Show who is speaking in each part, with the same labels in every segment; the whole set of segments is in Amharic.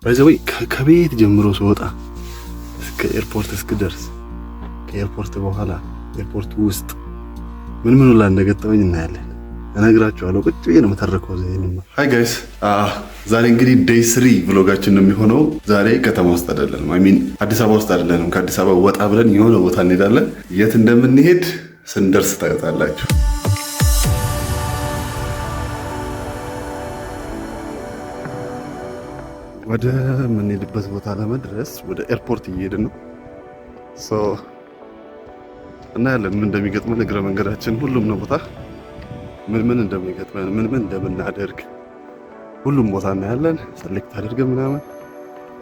Speaker 1: ባይዘው ከቤት ጀምሮ ስወጣ እስከ ኤርፖርት እስክደርስ ከኤርፖርት በኋላ ኤርፖርት ውስጥ ምን ሁላ እንደገጠመኝ እናያለን። እነግራችኋለሁ። ቁጭ ብዬ ነው የምተርከው ዘይነማ። ሃይ ጋይስ ዛሬ እንግዲህ ዴይ 3 ብሎጋችን ነው የሚሆነው። ዛሬ ከተማ ውስጥ አይደለንም፣ አይ ሚን አዲስ አበባ ውስጥ አይደለንም። ከአዲስ አበባ ወጣ ብለን የሆነ ቦታ እንሄዳለን። የት እንደምንሄድ ስንደርስ ታዩታላችሁ። ወደ ምንሄድበት ቦታ ለመድረስ ወደ ኤርፖርት እየሄድን ነው። እና ያለን ምን እንደሚገጥመን እግረ መንገዳችን ሁሉም ነው ቦታ ምን እንደሚገጥመን ምን እንደምናደርግ ሁሉም ቦታ እናያለን። ሰሌክት አድርገን ምናምን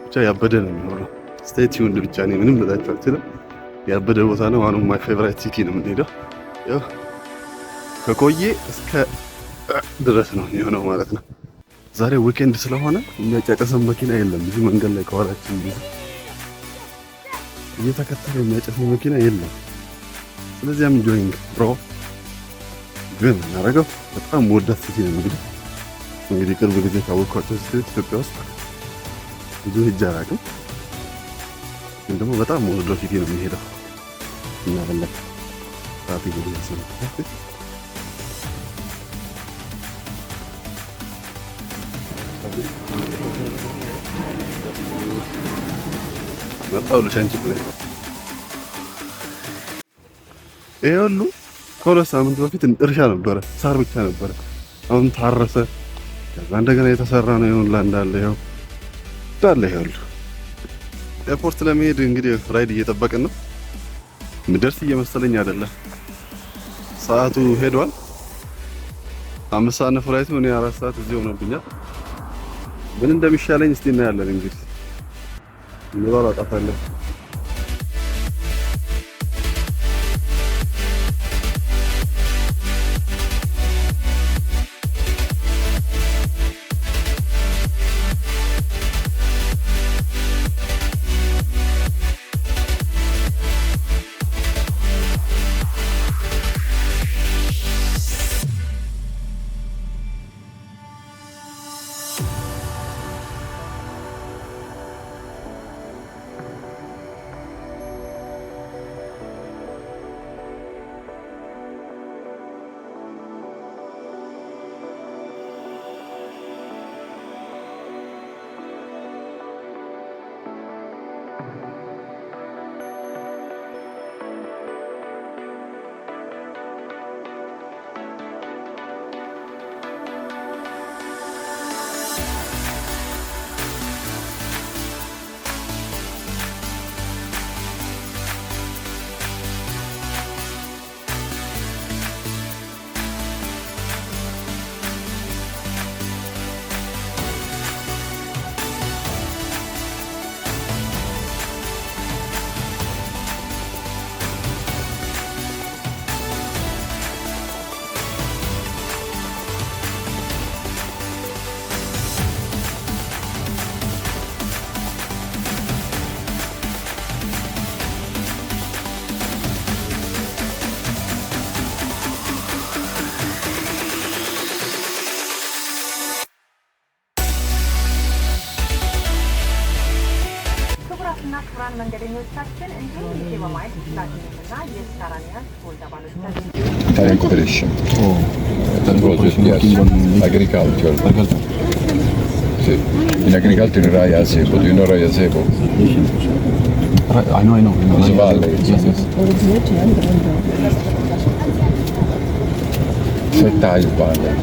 Speaker 1: ብቻ ያበደ ነው የሚሆነው። ስቴይ ቲዩንድ ብቻ ነው፣ ምንም ልላችሁ አልችልም። ያበደ ቦታ ነው። አሁን ማይ ፌቨራይት ሲቲ ነው የምንሄደው። ያው ከኮዬ እስከ ድረስ ነው የሚሆነው ማለት ነው። ዛሬ ዊኬንድ ስለሆነ የሚያጫጨሰን መኪና የለም። እዚህ መንገድ ላይ ከኋላችን እየተከተለ የሚያጨሰን መኪና የለም። ስለዚህ አም ኢንጆይንግ ብሮ። ግን እናደርገው በጣም ወዳት ሲቲ ነው። እንግዲህ ቅርብ ጊዜ ካወቅኳቸው ሲቲዎች ኢትዮጵያ ውስጥ ብዙ ሄጄ አላውቅም፣ ግን ደግሞ በጣም ወዳት ሲቲ ነው የሚሄደው እና በለክ ትራፊክ ነው መጣው ለሻንቺ ብለህ ይሄ ሁሉ ከሁለት ሳምንት በፊት እርሻ ነበረ፣ ሳር ብቻ ነበረ። አሁን ታረሰ፣ ከዛ እንደገና የተሰራ ነው። ይሁን እንዳለ ይኸው እንዳለ ይኸውልህ። ኤርፖርት ለመሄድ እንግዲህ ራይድ እየጠበቅን ነው። ምደርስ እየመሰለኝ አይደለም። ሰዓቱ ሄዷል። 5 ሰዓት ነው ፍላይቱ። እኔ 4 ሰዓት እዚህ ሆነብኛል። ምን እንደሚሻለኝ እስቲ እናያለን። እንግዲህ ምንባል አጣፋለሁ። መንገደኞቻችን እንዲሁም የማይት ስታዲየምና የስታራኒያ ስፖርት አባሎቻችን
Speaker 2: Talent crescere. The project, yes. Agriculture. Sì. In agriculture in Rai Asebo. Do you know Rai Asebo?
Speaker 3: I know.
Speaker 2: It's a valley.
Speaker 3: Yes.
Speaker 2: Fertile valley.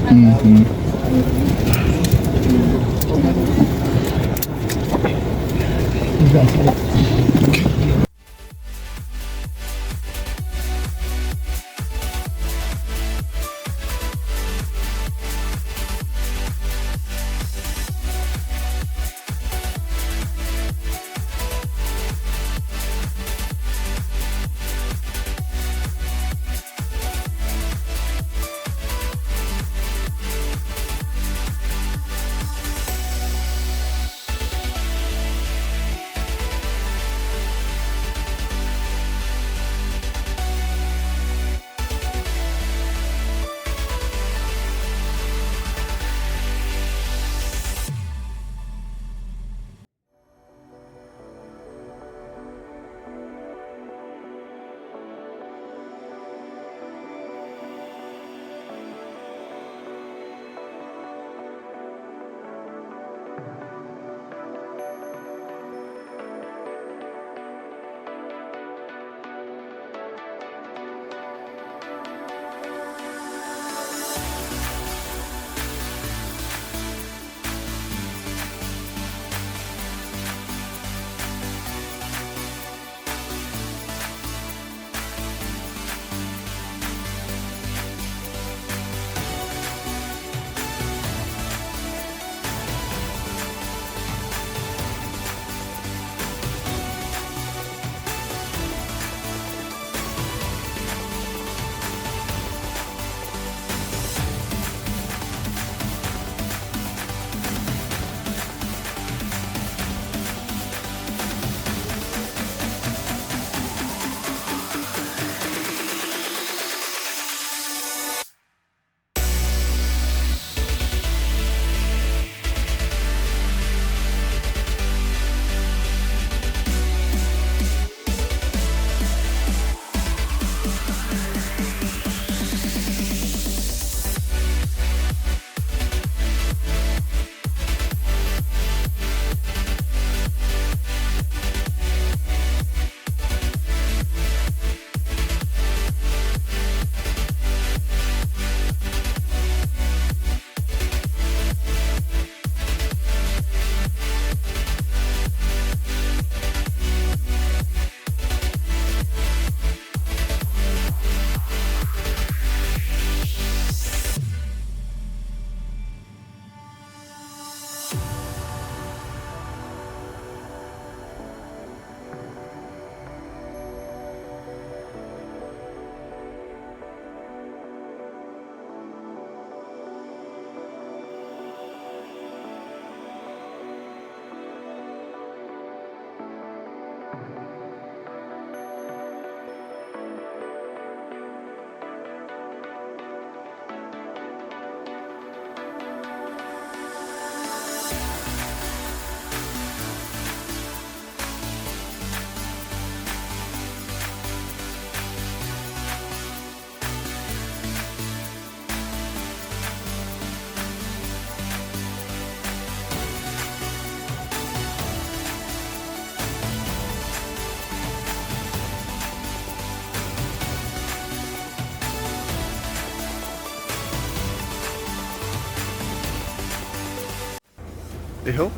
Speaker 1: ይሄው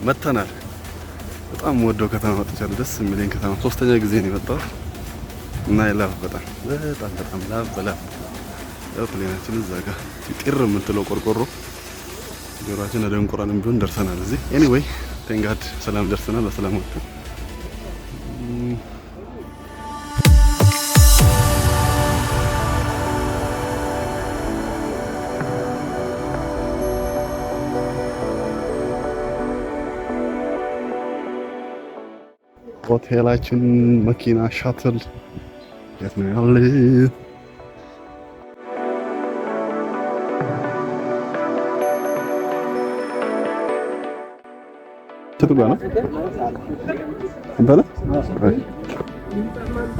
Speaker 1: መተናል። በጣም ወደው ከተማ መጥቻለሁ። ደስ የሚለኝ ከተማ ሶስተኛ ጊዜ ነው የመጣሁት እና ይላፍ በጣም ላፍ በላፍ ያው ፕሌናችን እዛ ጋር ቅር የምትለው ቆርቆሮ ጆሮአችን ደንቆራንም ቢሆን ደርሰናል እዚህ። ኤኒዌይ ቴንጋድ ሰላም ደርሰናል። በሰላም ወጥተን ሆቴላችን መኪና ሻትል የት ነው ያለ? ትጥጋ ነው እንበለ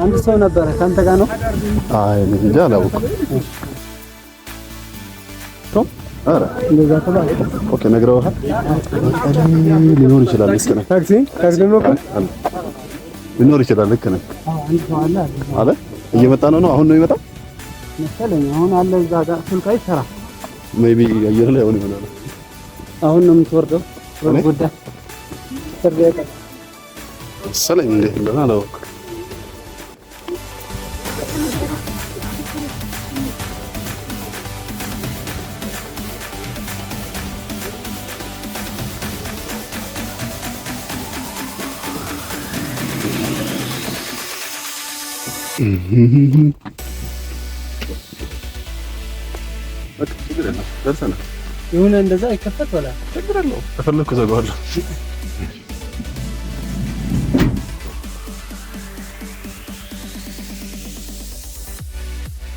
Speaker 4: አንድ ሰው ነበረ ካንተ ጋር ነው?
Speaker 1: አይ እንጃ አላውቅም። አረ
Speaker 4: እንደዛ ተባለ።
Speaker 1: ኦኬ ነግረውሃል? ሊኖር ይችላል። ልክ ነህ።
Speaker 4: ታክሲ ነው
Speaker 1: ሊኖር ይችላል። ልክ ነህ።
Speaker 4: አንድ ሰው አለ
Speaker 1: እየመጣ ነው። አሁን ነው የሚመጣው
Speaker 4: መሰለኝ። አሁን አለ እዛ ጋር ስልክ አይሰራ።
Speaker 1: ሜቢ አየር ላይ አሁን ይሆናል።
Speaker 4: አሁን ነው የምትወርደው ወደ ተርገቀ
Speaker 1: መሰለኝ። እንዴት እንደሆነ አላውቅም። ደርሰናል።
Speaker 4: የሆነ እንደዛ ይከፈት ወላ
Speaker 1: ችግር የለውም። ከፈለኩ ዘጋዋለሁ።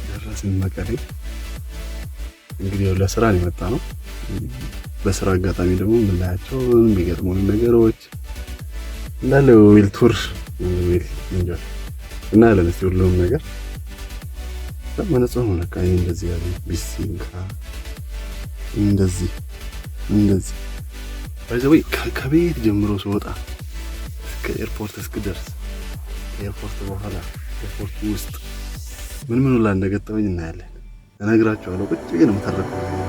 Speaker 1: ደረስን መቀሌ። እንግዲህ ለስራ ነው የመጣ ነው። በስራ አጋጣሚ ደግሞ የምናያቸው የሚገጥሙን ነገሮች እንዳለ ዊል ቱር ዊል እንጆይ እና ለነሱ ሁሉም ነገር ለማንጸው ነው። ለካ እንደዚህ ያለ ቢሲንካ እንደዚህ ባይዘው ከቤት ጀምሮ ስወጣ እስከ ኤርፖርት እስክደርስ ኤርፖርት በኋላ ኤርፖርት ውስጥ ምን ሁላ እንደገጠመኝ እናያለን። እነግራችኋለሁ። ቁጭ ብዬ ነው የምተረከው።